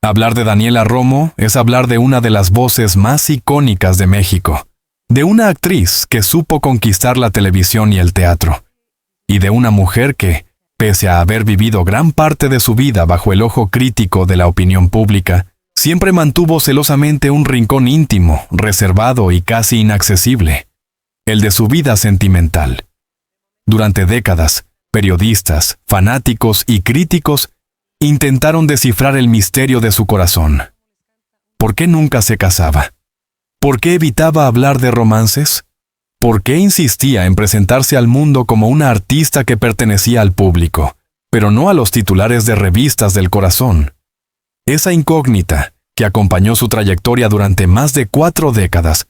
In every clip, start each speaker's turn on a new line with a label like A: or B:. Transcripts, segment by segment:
A: Hablar de Daniela Romo es hablar de una de las voces más icónicas de México, de una actriz que supo conquistar la televisión y el teatro, y de una mujer que, pese a haber vivido gran parte de su vida bajo el ojo crítico de la opinión pública, siempre mantuvo celosamente un rincón íntimo, reservado y casi inaccesible, el de su vida sentimental. Durante décadas, periodistas, fanáticos y críticos intentaron descifrar el misterio de su corazón. ¿Por qué nunca se casaba? ¿Por qué evitaba hablar de romances? ¿Por qué insistía en presentarse al mundo como una artista que pertenecía al público, pero no a los titulares de revistas del corazón? Esa incógnita, que acompañó su trayectoria durante más de 4 décadas,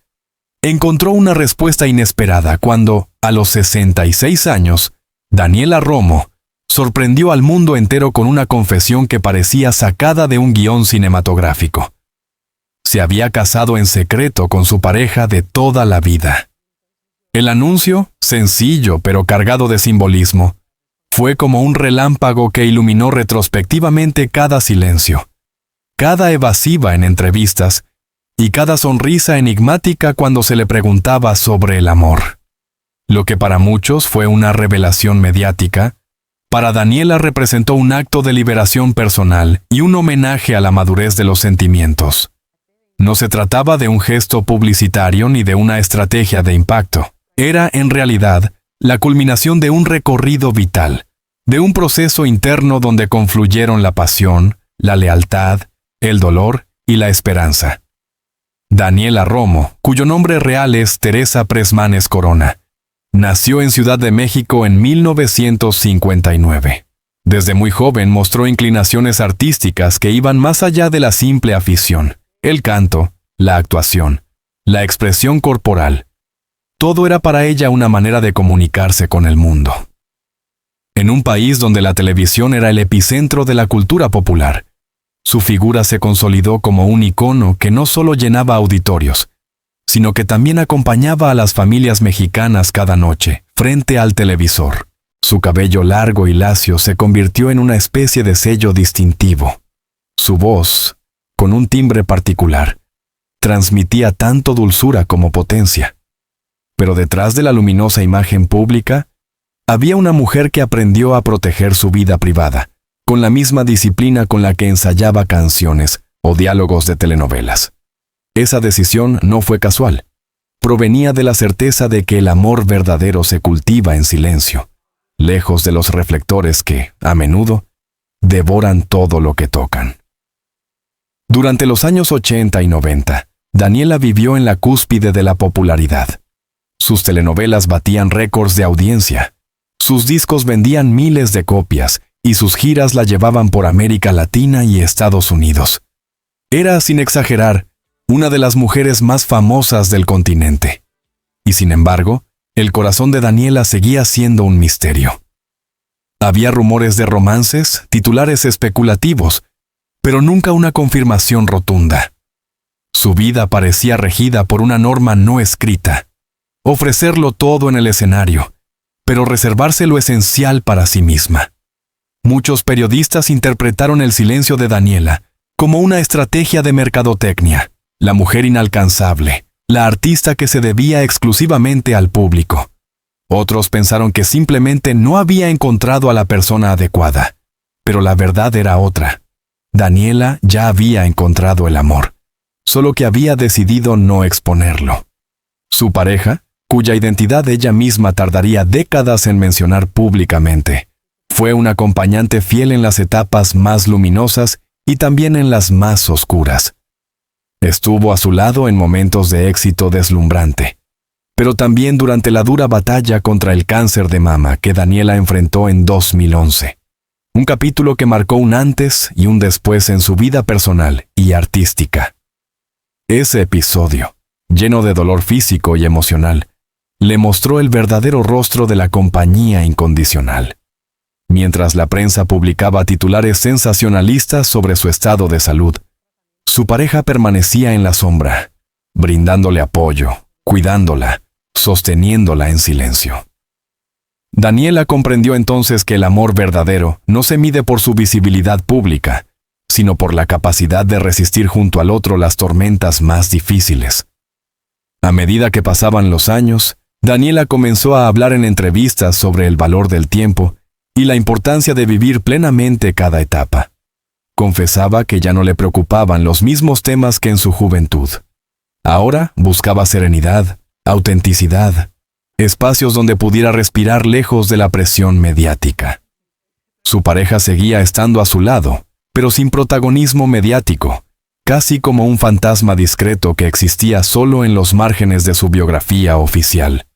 A: encontró una respuesta inesperada cuando, a los 66 años, Daniela Romo sorprendió al mundo entero con una confesión que parecía sacada de un guión cinematográfico. Se había casado en secreto con su pareja de toda la vida. El anuncio, sencillo pero cargado de simbolismo, fue como un relámpago que iluminó retrospectivamente cada silencio, cada evasiva en entrevistas y cada sonrisa enigmática cuando se le preguntaba sobre el amor. Lo que para muchos fue una revelación mediática, para Daniela representó un acto de liberación personal y un homenaje a la madurez de los sentimientos. No se trataba de un gesto publicitario ni de una estrategia de impacto. Era, en realidad, la culminación de un recorrido vital, de un proceso interno donde confluyeron la pasión, la lealtad, el dolor y la esperanza. Daniela Romo, cuyo nombre real es Teresa Presmanes Corona, nació en Ciudad de México en 1959. Desde muy joven mostró inclinaciones artísticas que iban más allá de la simple afición. El canto, la actuación, la expresión corporal. Todo era para ella una manera de comunicarse con el mundo. En un país donde la televisión era el epicentro de la cultura popular, su figura se consolidó como un icono que no solo llenaba auditorios, sino que también acompañaba a las familias mexicanas cada noche, frente al televisor. Su cabello largo y lacio se convirtió en una especie de sello distintivo. Su voz, con un timbre particular, transmitía tanto dulzura como potencia. Pero detrás de la luminosa imagen pública, había una mujer que aprendió a proteger su vida privada, con la misma disciplina con la que ensayaba canciones o diálogos de telenovelas. Esa decisión no fue casual. Provenía de la certeza de que el amor verdadero se cultiva en silencio, lejos de los reflectores que, a menudo, devoran todo lo que tocan. Durante los años 80 y 90, Daniela vivió en la cúspide de la popularidad. Sus telenovelas batían récords de audiencia. Sus discos vendían miles de copias y sus giras la llevaban por América Latina y Estados Unidos. Era, sin exagerar, una de las mujeres más famosas del continente. Y sin embargo, el corazón de Daniela seguía siendo un misterio. Había rumores de romances, titulares especulativos, pero nunca una confirmación rotunda. Su vida parecía regida por una norma no escrita: ofrecerlo todo en el escenario, pero reservarse lo esencial para sí misma. Muchos periodistas interpretaron el silencio de Daniela como una estrategia de mercadotecnia, la mujer inalcanzable, la artista que se debía exclusivamente al público. Otros pensaron que simplemente no había encontrado a la persona adecuada, pero la verdad era otra. Daniela ya había encontrado el amor, solo que había decidido no exponerlo. Su pareja, cuya identidad ella misma tardaría décadas en mencionar públicamente, fue un acompañante fiel en las etapas más luminosas y también en las más oscuras. Estuvo a su lado en momentos de éxito deslumbrante, pero también durante la dura batalla contra el cáncer de mama que Daniela enfrentó en 2011. Un capítulo que marcó un antes y un después en su vida personal y artística. Ese episodio, lleno de dolor físico y emocional, le mostró el verdadero rostro de la compañía incondicional. Mientras la prensa publicaba titulares sensacionalistas sobre su estado de salud, su pareja permanecía en la sombra, brindándole apoyo, cuidándola, sosteniéndola en silencio. Daniela comprendió entonces que el amor verdadero no se mide por su visibilidad pública, sino por la capacidad de resistir junto al otro las tormentas más difíciles. A medida que pasaban los años, Daniela comenzó a hablar en entrevistas sobre el valor del tiempo y la importancia de vivir plenamente cada etapa. Confesaba que ya no le preocupaban los mismos temas que en su juventud. Ahora buscaba serenidad, autenticidad, espacios donde pudiera respirar lejos de la presión mediática. Su pareja seguía estando a su lado, pero sin protagonismo mediático, casi como un fantasma discreto que existía solo en los márgenes de su biografía oficial.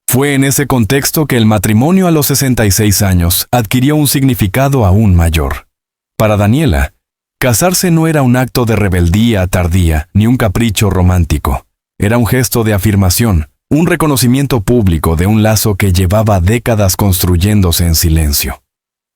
A: Fue en ese contexto que el matrimonio a los 66 años adquirió un significado aún mayor. Para Daniela, casarse no era un acto de rebeldía tardía ni un capricho romántico. Era un gesto de afirmación, un reconocimiento público de un lazo que llevaba décadas construyéndose en silencio.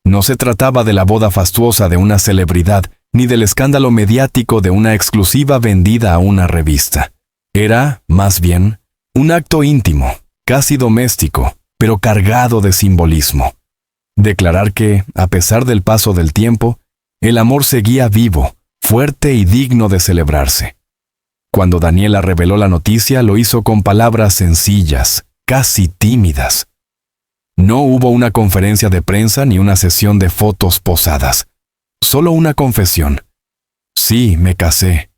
A: No se trataba de la boda fastuosa de una celebridad, ni del escándalo mediático de una exclusiva vendida a una revista. Era, más bien, un acto íntimo, casi doméstico, pero cargado de simbolismo. Declarar que, a pesar del paso del tiempo, el amor seguía vivo, fuerte y digno de celebrarse. Cuando Daniela reveló la noticia, lo hizo con palabras sencillas, casi tímidas. No hubo una conferencia de prensa ni una sesión de fotos posadas. Solo una confesión. Sí, me casé.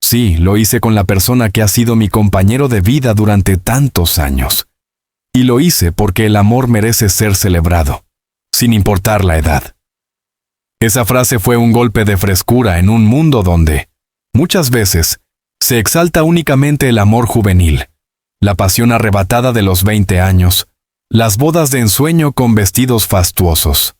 A: Sí, lo hice con la persona que ha sido mi compañero de vida durante tantos años. Y lo hice porque el amor merece ser celebrado, sin importar la edad. Esa frase fue un golpe de frescura en un mundo donde, muchas veces, se exalta únicamente el amor juvenil, la pasión arrebatada de los 20 años, las bodas de ensueño con vestidos fastuosos.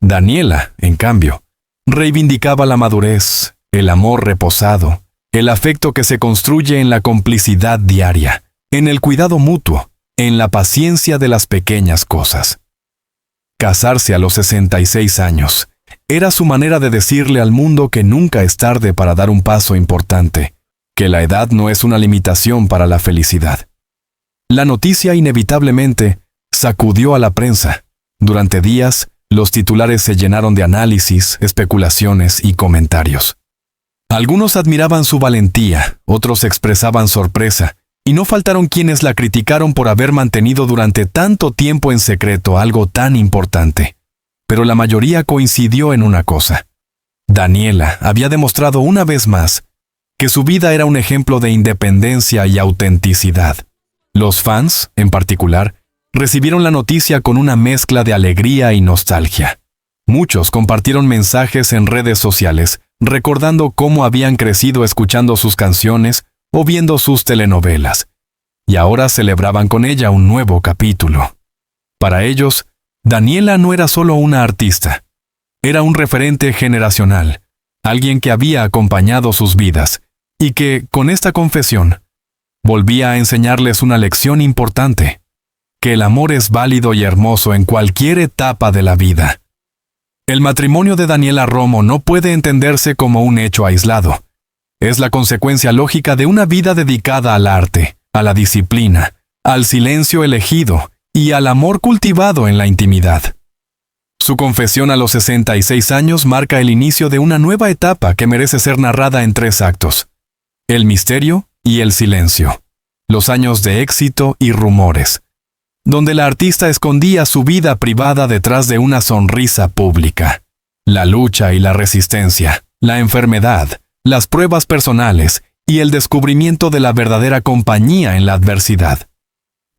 A: Daniela, en cambio, reivindicaba la madurez, el amor reposado, el afecto que se construye en la complicidad diaria, en el cuidado mutuo, en la paciencia de las pequeñas cosas. Casarse a los 66 años era su manera de decirle al mundo que nunca es tarde para dar un paso importante, que la edad no es una limitación para la felicidad. La noticia inevitablemente sacudió a la prensa. Durante días, los titulares se llenaron de análisis, especulaciones y comentarios. Algunos admiraban su valentía, otros expresaban sorpresa, y no faltaron quienes la criticaron por haber mantenido durante tanto tiempo en secreto algo tan importante. Pero la mayoría coincidió en una cosa. Daniela había demostrado una vez más que su vida era un ejemplo de independencia y autenticidad. Los fans, en particular, recibieron la noticia con una mezcla de alegría y nostalgia. Muchos compartieron mensajes en redes sociales, recordando cómo habían crecido escuchando sus canciones o viendo sus telenovelas, y ahora celebraban con ella un nuevo capítulo. Para ellos, Daniela no era solo una artista, era un referente generacional, alguien que había acompañado sus vidas, y que, con esta confesión, volvía a enseñarles una lección importante, que el amor es válido y hermoso en cualquier etapa de la vida. El matrimonio de Daniela Romo no puede entenderse como un hecho aislado. Es la consecuencia lógica de una vida dedicada al arte, a la disciplina, al silencio elegido y al amor cultivado en la intimidad. Su confesión a los 66 años marca el inicio de una nueva etapa que merece ser narrada en 3 actos: el misterio y el silencio, los años de éxito y rumores, donde la artista escondía su vida privada detrás de una sonrisa pública, la lucha y la resistencia, la enfermedad, las pruebas personales y el descubrimiento de la verdadera compañía en la adversidad,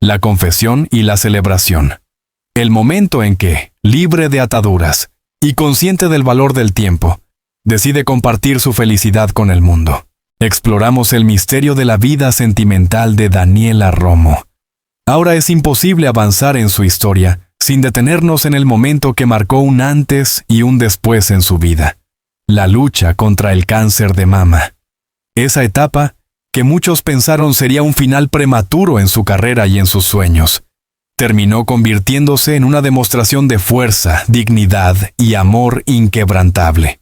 A: la confesión y la celebración, el momento en que, libre de ataduras y consciente del valor del tiempo, decide compartir su felicidad con el mundo. Exploramos el misterio de la vida sentimental de Daniela Romo. Ahora es imposible avanzar en su historia sin detenernos en el momento que marcó un antes y un después en su vida: la lucha contra el cáncer de mama. Esa etapa, que muchos pensaron sería un final prematuro en su carrera y en sus sueños, terminó convirtiéndose en una demostración de fuerza, dignidad y amor inquebrantable.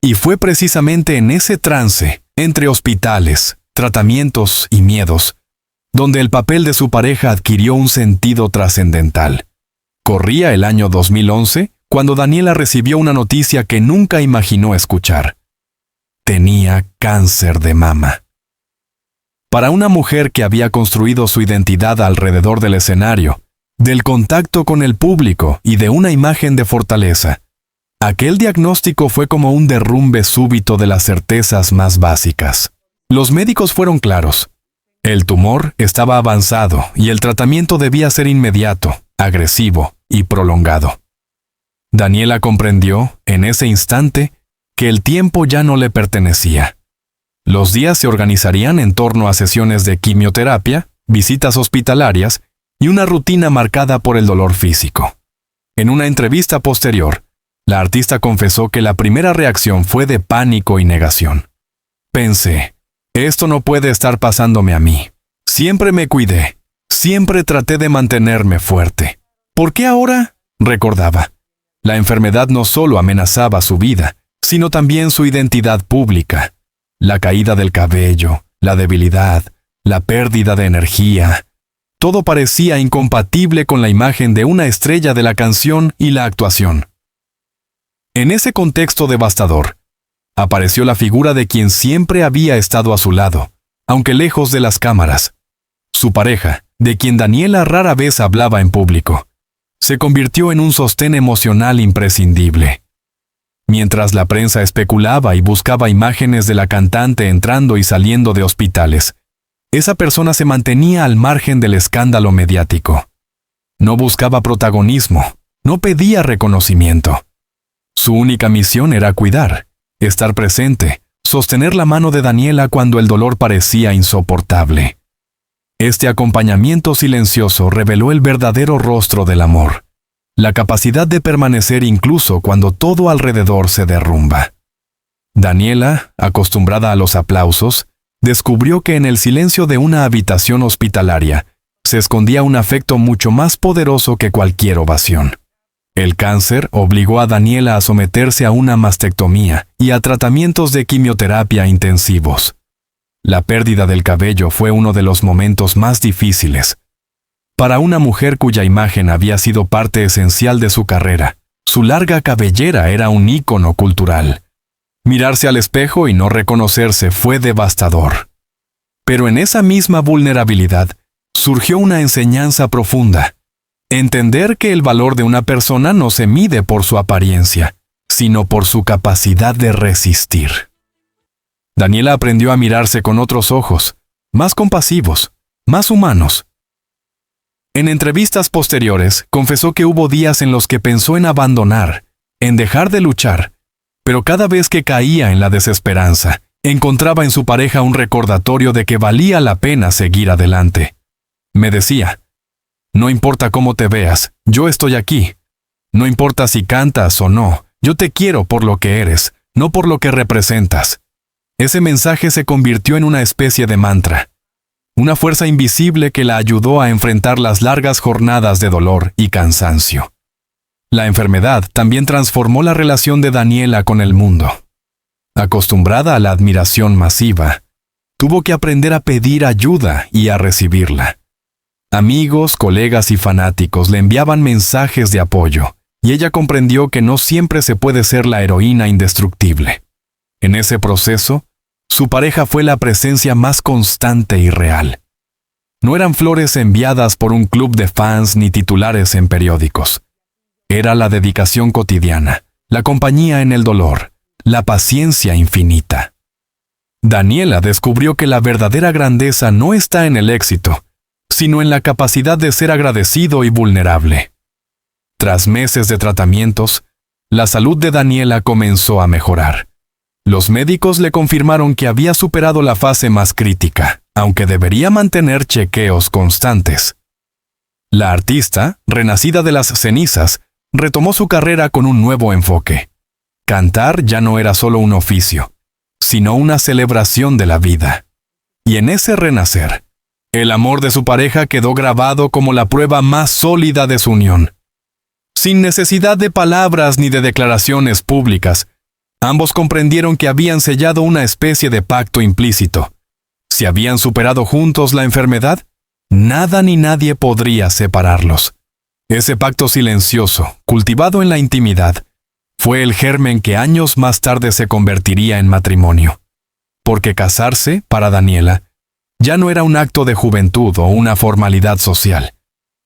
A: Y fue precisamente en ese trance, entre hospitales, tratamientos y miedos, donde el papel de su pareja adquirió un sentido trascendental. Corría el año 2011, cuando Daniela recibió una noticia que nunca imaginó escuchar. Tenía cáncer de mama. Para una mujer que había construido su identidad alrededor del escenario, del contacto con el público y de una imagen de fortaleza, aquel diagnóstico fue como un derrumbe súbito de las certezas más básicas. Los médicos fueron claros. El tumor estaba avanzado y el tratamiento debía ser inmediato, agresivo y prolongado. Daniela comprendió, en ese instante, que el tiempo ya no le pertenecía. Los días se organizarían en torno a sesiones de quimioterapia, visitas hospitalarias y una rutina marcada por el dolor físico. En una entrevista posterior, la artista confesó que la primera reacción fue de pánico y negación. Pensé, esto no puede estar pasándome a mí. Siempre me cuidé, siempre traté de mantenerme fuerte. ¿Por qué ahora? Recordaba. La enfermedad no solo amenazaba su vida, sino también su identidad pública. La caída del cabello, la debilidad, la pérdida de energía. Todo parecía incompatible con la imagen de una estrella de la canción y la actuación. En ese contexto devastador, apareció la figura de quien siempre había estado a su lado, aunque lejos de las cámaras. Su pareja, de quien Daniela rara vez hablaba en público, se convirtió en un sostén emocional imprescindible. Mientras la prensa especulaba y buscaba imágenes de la cantante entrando y saliendo de hospitales, esa persona se mantenía al margen del escándalo mediático. No buscaba protagonismo, no pedía reconocimiento. Su única misión era cuidar, estar presente, sostener la mano de Daniela cuando el dolor parecía insoportable. Este acompañamiento silencioso reveló el verdadero rostro del amor, la capacidad de permanecer incluso cuando todo alrededor se derrumba. Daniela, acostumbrada a los aplausos, descubrió que en el silencio de una habitación hospitalaria se escondía un afecto mucho más poderoso que cualquier ovación. El cáncer obligó a Daniela a someterse a una mastectomía y a tratamientos de quimioterapia intensivos. La pérdida del cabello fue uno de los momentos más difíciles. Para una mujer cuya imagen había sido parte esencial de su carrera, su larga cabellera era un ícono cultural. Mirarse al espejo y no reconocerse fue devastador. Pero en esa misma vulnerabilidad surgió una enseñanza profunda. Entender que el valor de una persona no se mide por su apariencia, sino por su capacidad de resistir. Daniela aprendió a mirarse con otros ojos, más compasivos, más humanos. En entrevistas posteriores, confesó que hubo días en los que pensó en abandonar, en dejar de luchar, pero cada vez que caía en la desesperanza, encontraba en su pareja un recordatorio de que valía la pena seguir adelante. Me decía, no importa cómo te veas, yo estoy aquí. No importa si cantas o no, yo te quiero por lo que eres, no por lo que representas. Ese mensaje se convirtió en una especie de mantra, una fuerza invisible que la ayudó a enfrentar las largas jornadas de dolor y cansancio. La enfermedad también transformó la relación de Daniela con el mundo. Acostumbrada a la admiración masiva, tuvo que aprender a pedir ayuda y a recibirla. Amigos, colegas y fanáticos le enviaban mensajes de apoyo, y ella comprendió que no siempre se puede ser la heroína indestructible. En ese proceso, su pareja fue la presencia más constante y real. No eran flores enviadas por un club de fans ni titulares en periódicos. Era la dedicación cotidiana, la compañía en el dolor, la paciencia infinita. Daniela descubrió que la verdadera grandeza no está en el éxito, sino en la capacidad de ser agradecido y vulnerable. Tras meses de tratamientos, la salud de Daniela comenzó a mejorar. Los médicos le confirmaron que había superado la fase más crítica, aunque debería mantener chequeos constantes. La artista, renacida de las cenizas, retomó su carrera con un nuevo enfoque. Cantar ya no era solo un oficio, sino una celebración de la vida. Y en ese renacer, el amor de su pareja quedó grabado como la prueba más sólida de su unión. Sin necesidad de palabras ni de declaraciones públicas, ambos comprendieron que habían sellado una especie de pacto implícito. Si habían superado juntos la enfermedad, nada ni nadie podría separarlos. Ese pacto silencioso, cultivado en la intimidad, fue el germen que años más tarde se convertiría en matrimonio. Porque casarse, para Daniela, ya no era un acto de juventud o una formalidad social.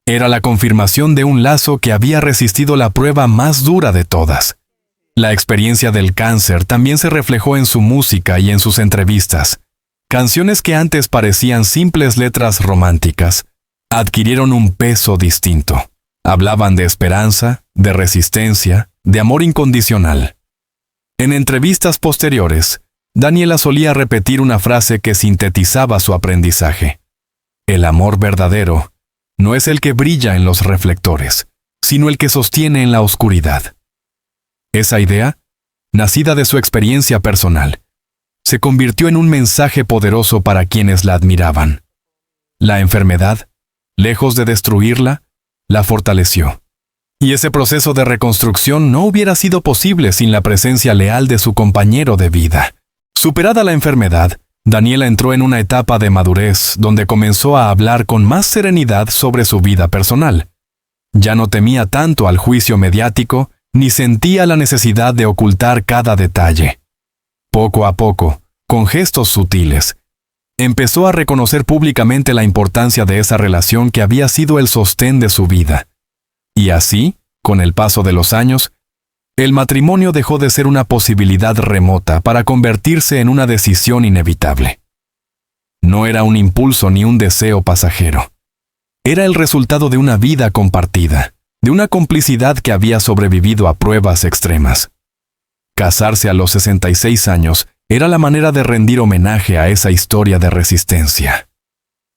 A: Era la confirmación de un lazo que había resistido la prueba más dura de todas. La experiencia del cáncer también se reflejó en su música y en sus entrevistas. Canciones que antes parecían simples letras románticas, adquirieron un peso distinto. Hablaban de esperanza, de resistencia, de amor incondicional. En entrevistas posteriores, Daniela solía repetir una frase que sintetizaba su aprendizaje. El amor verdadero no es el que brilla en los reflectores, sino el que sostiene en la oscuridad. Esa idea, nacida de su experiencia personal, se convirtió en un mensaje poderoso para quienes la admiraban. La enfermedad, lejos de destruirla, la fortaleció. Y ese proceso de reconstrucción no hubiera sido posible sin la presencia leal de su compañero de vida. Superada la enfermedad, Daniela entró en una etapa de madurez donde comenzó a hablar con más serenidad sobre su vida personal. Ya no temía tanto al juicio mediático, ni sentía la necesidad de ocultar cada detalle. Poco a poco, con gestos sutiles, empezó a reconocer públicamente la importancia de esa relación que había sido el sostén de su vida. Y así, con el paso de los años, el matrimonio dejó de ser una posibilidad remota para convertirse en una decisión inevitable. No era un impulso ni un deseo pasajero. Era el resultado de una vida compartida, de una complicidad que había sobrevivido a pruebas extremas. Casarse a los 66 años era la manera de rendir homenaje a esa historia de resistencia.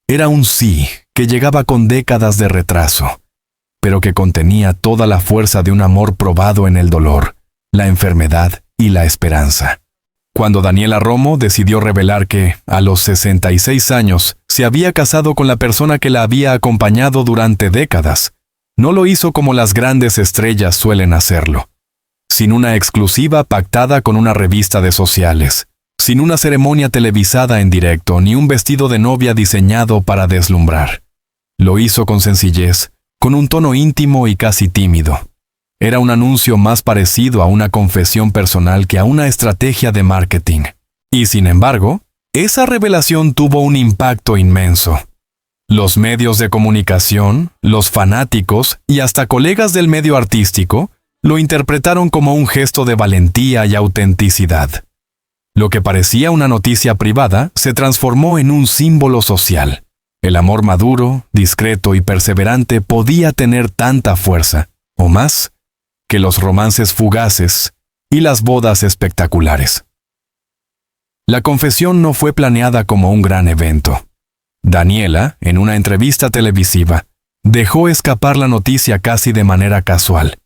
A: Era un sí que llegaba con décadas de retraso, pero que contenía toda la fuerza de un amor probado en el dolor, la enfermedad y la esperanza. Cuando Daniela Romo decidió revelar que, a los 66 años, se había casado con la persona que la había acompañado durante décadas, no lo hizo como las grandes estrellas suelen hacerlo, sin una exclusiva pactada con una revista de sociales, sin una ceremonia televisada en directo ni un vestido de novia diseñado para deslumbrar. Lo hizo con sencillez, con un tono íntimo y casi tímido. Era un anuncio más parecido a una confesión personal que a una estrategia de marketing. Y sin embargo, esa revelación tuvo un impacto inmenso. Los medios de comunicación, los fanáticos y hasta colegas del medio artístico lo interpretaron como un gesto de valentía y autenticidad. Lo que parecía una noticia privada se transformó en un símbolo social. El amor maduro, discreto y perseverante podía tener tanta fuerza, o más, que los romances fugaces y las bodas espectaculares. La confesión no fue planeada como un gran evento. Daniela, en una entrevista televisiva, dejó escapar la noticia casi de manera casual.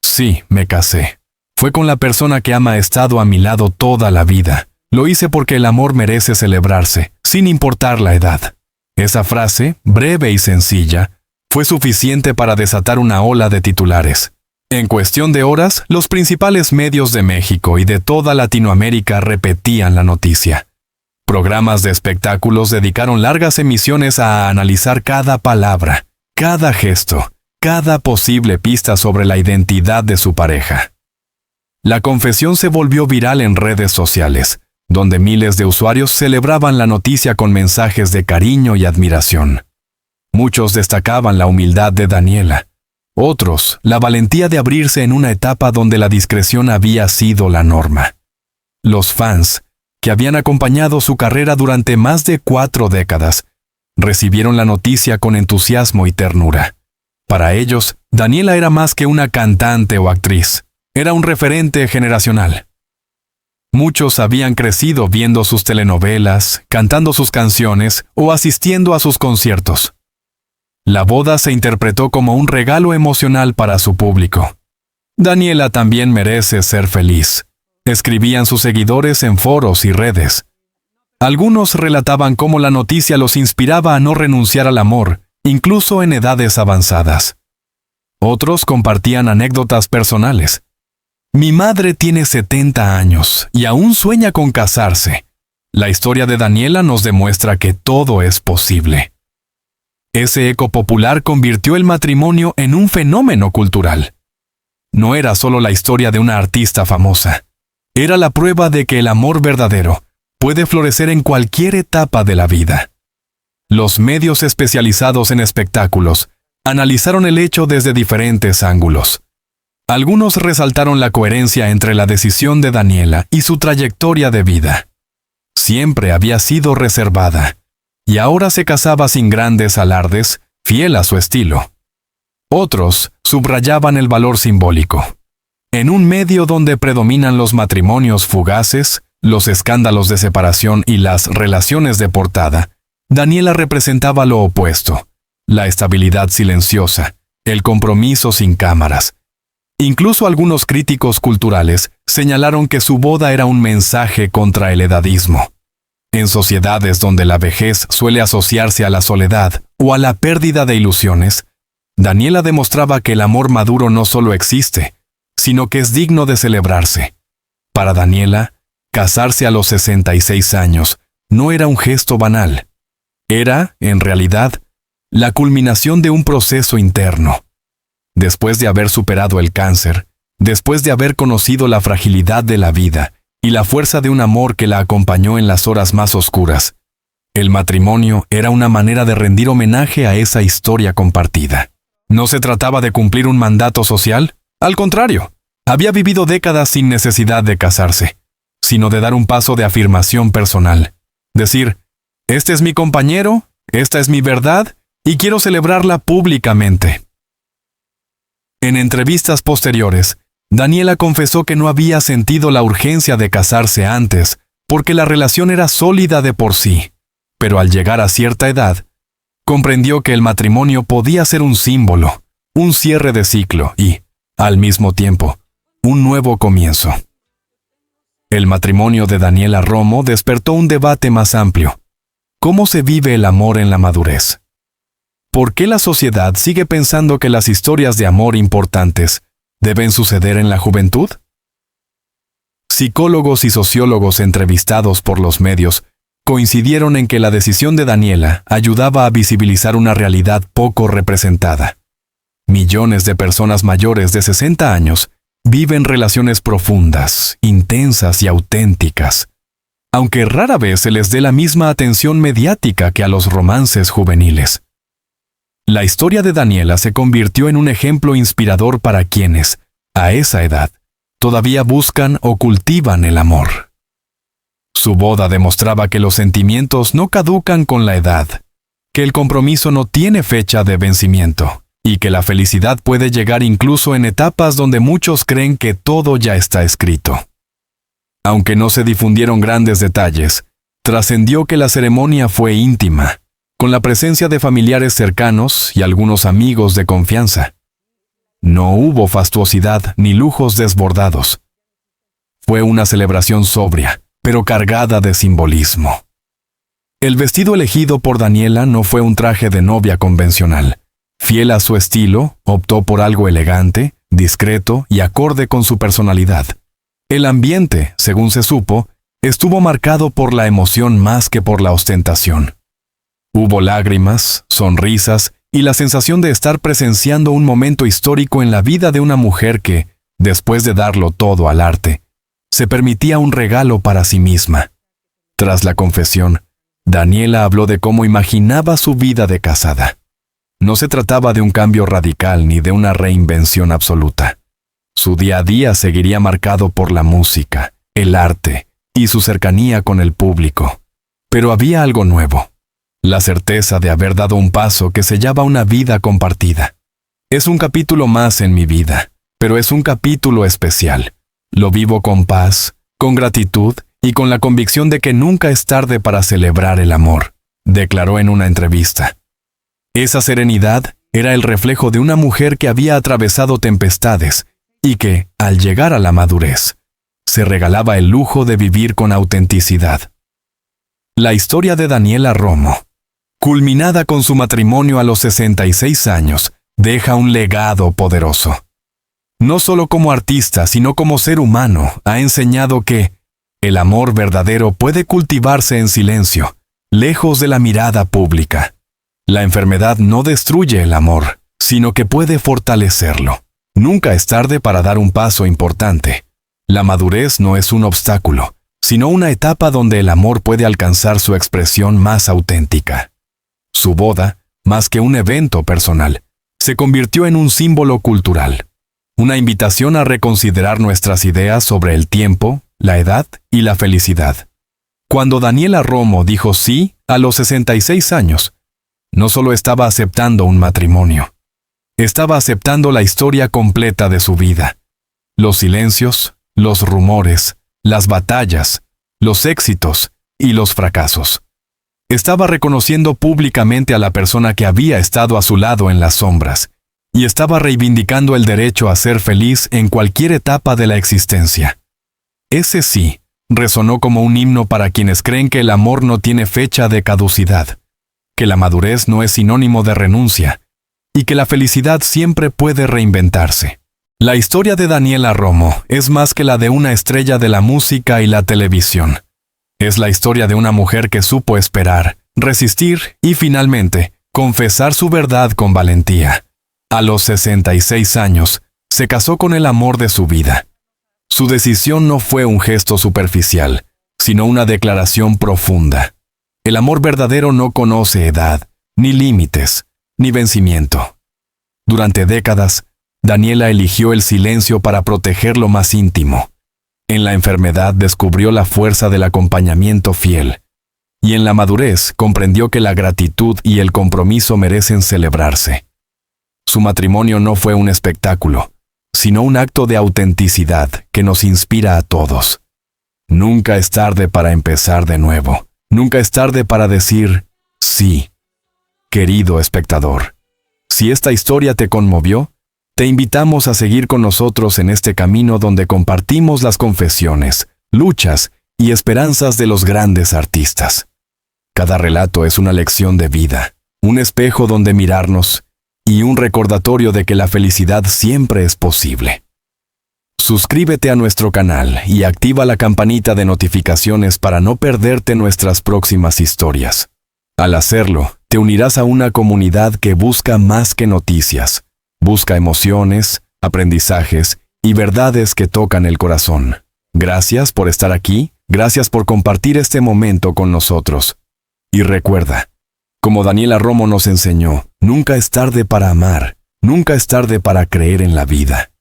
A: Sí, me casé. Fue con la persona que ha estado a mi lado toda la vida. Lo hice porque el amor merece celebrarse, sin importar la edad. Esa frase, breve y sencilla, fue suficiente para desatar una ola de titulares. En cuestión de horas, los principales medios de México y de toda Latinoamérica repetían la noticia. Programas de espectáculos dedicaron largas emisiones a analizar cada palabra, cada gesto, cada posible pista sobre la identidad de su pareja. La confesión se volvió viral en redes sociales, donde miles de usuarios celebraban la noticia con mensajes de cariño y admiración. Muchos destacaban la humildad de Daniela. Otros, la valentía de abrirse en una etapa donde la discreción había sido la norma. Los fans, que habían acompañado su carrera durante más de 4 décadas, recibieron la noticia con entusiasmo y ternura. Para ellos, Daniela era más que una cantante o actriz. Era un referente generacional. Muchos habían crecido viendo sus telenovelas, cantando sus canciones o asistiendo a sus conciertos. La boda se interpretó como un regalo emocional para su público. Daniela también merece ser feliz, escribían sus seguidores en foros y redes. Algunos relataban cómo la noticia los inspiraba a no renunciar al amor, incluso en edades avanzadas. Otros compartían anécdotas personales. Mi madre tiene 70 años y aún sueña con casarse. La historia de Daniela nos demuestra que todo es posible. Ese eco popular convirtió el matrimonio en un fenómeno cultural. No era solo la historia de una artista famosa. Era la prueba de que el amor verdadero puede florecer en cualquier etapa de la vida. Los medios especializados en espectáculos analizaron el hecho desde diferentes ángulos. Algunos resaltaron la coherencia entre la decisión de Daniela y su trayectoria de vida. Siempre había sido reservada, y ahora se casaba sin grandes alardes, fiel a su estilo. Otros subrayaban el valor simbólico. En un medio donde predominan los matrimonios fugaces, los escándalos de separación y las relaciones de portada, Daniela representaba lo opuesto: la estabilidad silenciosa, el compromiso sin cámaras. Incluso algunos críticos culturales señalaron que su boda era un mensaje contra el edadismo. En sociedades donde la vejez suele asociarse a la soledad o a la pérdida de ilusiones, Daniela demostraba que el amor maduro no solo existe, sino que es digno de celebrarse. Para Daniela, casarse a los 66 años no era un gesto banal. Era, en realidad, la culminación de un proceso interno. Después de haber superado el cáncer, después de haber conocido la fragilidad de la vida y la fuerza de un amor que la acompañó en las horas más oscuras, el matrimonio era una manera de rendir homenaje a esa historia compartida. No se trataba de cumplir un mandato social, al contrario, había vivido décadas sin necesidad de casarse, sino de dar un paso de afirmación personal. Decir, este es mi compañero, esta es mi verdad, y quiero celebrarla públicamente. En entrevistas posteriores, Daniela confesó que no había sentido la urgencia de casarse antes, porque la relación era sólida de por sí, pero al llegar a cierta edad, comprendió que el matrimonio podía ser un símbolo, un cierre de ciclo y, al mismo tiempo, un nuevo comienzo. El matrimonio de Daniela Romo despertó un debate más amplio. ¿Cómo se vive el amor en la madurez? ¿Por qué la sociedad sigue pensando que las historias de amor importantes deben suceder en la juventud? Psicólogos y sociólogos entrevistados por los medios coincidieron en que la decisión de Daniela ayudaba a visibilizar una realidad poco representada. Millones de personas mayores de 60 años viven relaciones profundas, intensas y auténticas, aunque rara vez se les dé la misma atención mediática que a los romances juveniles. La historia de Daniela se convirtió en un ejemplo inspirador para quienes, a esa edad, todavía buscan o cultivan el amor. Su boda demostraba que los sentimientos no caducan con la edad, que el compromiso no tiene fecha de vencimiento, y que la felicidad puede llegar incluso en etapas donde muchos creen que todo ya está escrito. Aunque no se difundieron grandes detalles, trascendió que la ceremonia fue íntima, con la presencia de familiares cercanos y algunos amigos de confianza. No hubo fastuosidad ni lujos desbordados. Fue una celebración sobria, pero cargada de simbolismo. El vestido elegido por Daniela no fue un traje de novia convencional. Fiel a su estilo, optó por algo elegante, discreto y acorde con su personalidad. El ambiente, según se supo, estuvo marcado por la emoción más que por la ostentación. Hubo lágrimas, sonrisas y la sensación de estar presenciando un momento histórico en la vida de una mujer que, después de darlo todo al arte, se permitía un regalo para sí misma. Tras la confesión, Daniela habló de cómo imaginaba su vida de casada. No se trataba de un cambio radical ni de una reinvención absoluta. Su día a día seguiría marcado por la música, el arte y su cercanía con el público. Pero había algo nuevo: la certeza de haber dado un paso que sellaba una vida compartida. Es un capítulo más en mi vida, pero es un capítulo especial. Lo vivo con paz, con gratitud y con la convicción de que nunca es tarde para celebrar el amor, declaró en una entrevista. Esa serenidad era el reflejo de una mujer que había atravesado tempestades y que, al llegar a la madurez, se regalaba el lujo de vivir con autenticidad. La historia de Daniela Romo, culminada con su matrimonio a los 66 años, deja un legado poderoso. No solo como artista, sino como ser humano, ha enseñado que el amor verdadero puede cultivarse en silencio, lejos de la mirada pública. La enfermedad no destruye el amor, sino que puede fortalecerlo. Nunca es tarde para dar un paso importante. La madurez no es un obstáculo, sino una etapa donde el amor puede alcanzar su expresión más auténtica. Su boda, más que un evento personal, se convirtió en un símbolo cultural, una invitación a reconsiderar nuestras ideas sobre el tiempo, la edad y la felicidad. Cuando Daniela Romo dijo sí a los 66 años, no solo estaba aceptando un matrimonio, estaba aceptando la historia completa de su vida. Los silencios, los rumores, las batallas, los éxitos y los fracasos. Estaba reconociendo públicamente a la persona que había estado a su lado en las sombras, y estaba reivindicando el derecho a ser feliz en cualquier etapa de la existencia. Ese sí resonó como un himno para quienes creen que el amor no tiene fecha de caducidad, que la madurez no es sinónimo de renuncia, y que la felicidad siempre puede reinventarse. La historia de Daniela Romo es más que la de una estrella de la música y la televisión. Es la historia de una mujer que supo esperar, resistir y finalmente confesar su verdad con valentía. A los 66 años, se casó con el amor de su vida. Su decisión no fue un gesto superficial, sino una declaración profunda. El amor verdadero no conoce edad, ni límites, ni vencimiento. Durante décadas, Daniela eligió el silencio para proteger lo más íntimo. En la enfermedad descubrió la fuerza del acompañamiento fiel, y en la madurez comprendió que la gratitud y el compromiso merecen celebrarse. Su matrimonio no fue un espectáculo, sino un acto de autenticidad que nos inspira a todos. Nunca es tarde para empezar de nuevo. Nunca es tarde para decir sí. Querido espectador, si esta historia te conmovió, te invitamos a seguir con nosotros en este camino donde compartimos las confesiones, luchas y esperanzas de los grandes artistas. Cada relato es una lección de vida, un espejo donde mirarnos y un recordatorio de que la felicidad siempre es posible. Suscríbete a nuestro canal y activa la campanita de notificaciones para no perderte nuestras próximas historias. Al hacerlo, te unirás a una comunidad que busca más que noticias. Busca emociones, aprendizajes y verdades que tocan el corazón. Gracias por estar aquí, gracias por compartir este momento con nosotros. Y recuerda, como Daniela Romo nos enseñó, nunca es tarde para amar, nunca es tarde para creer en la vida.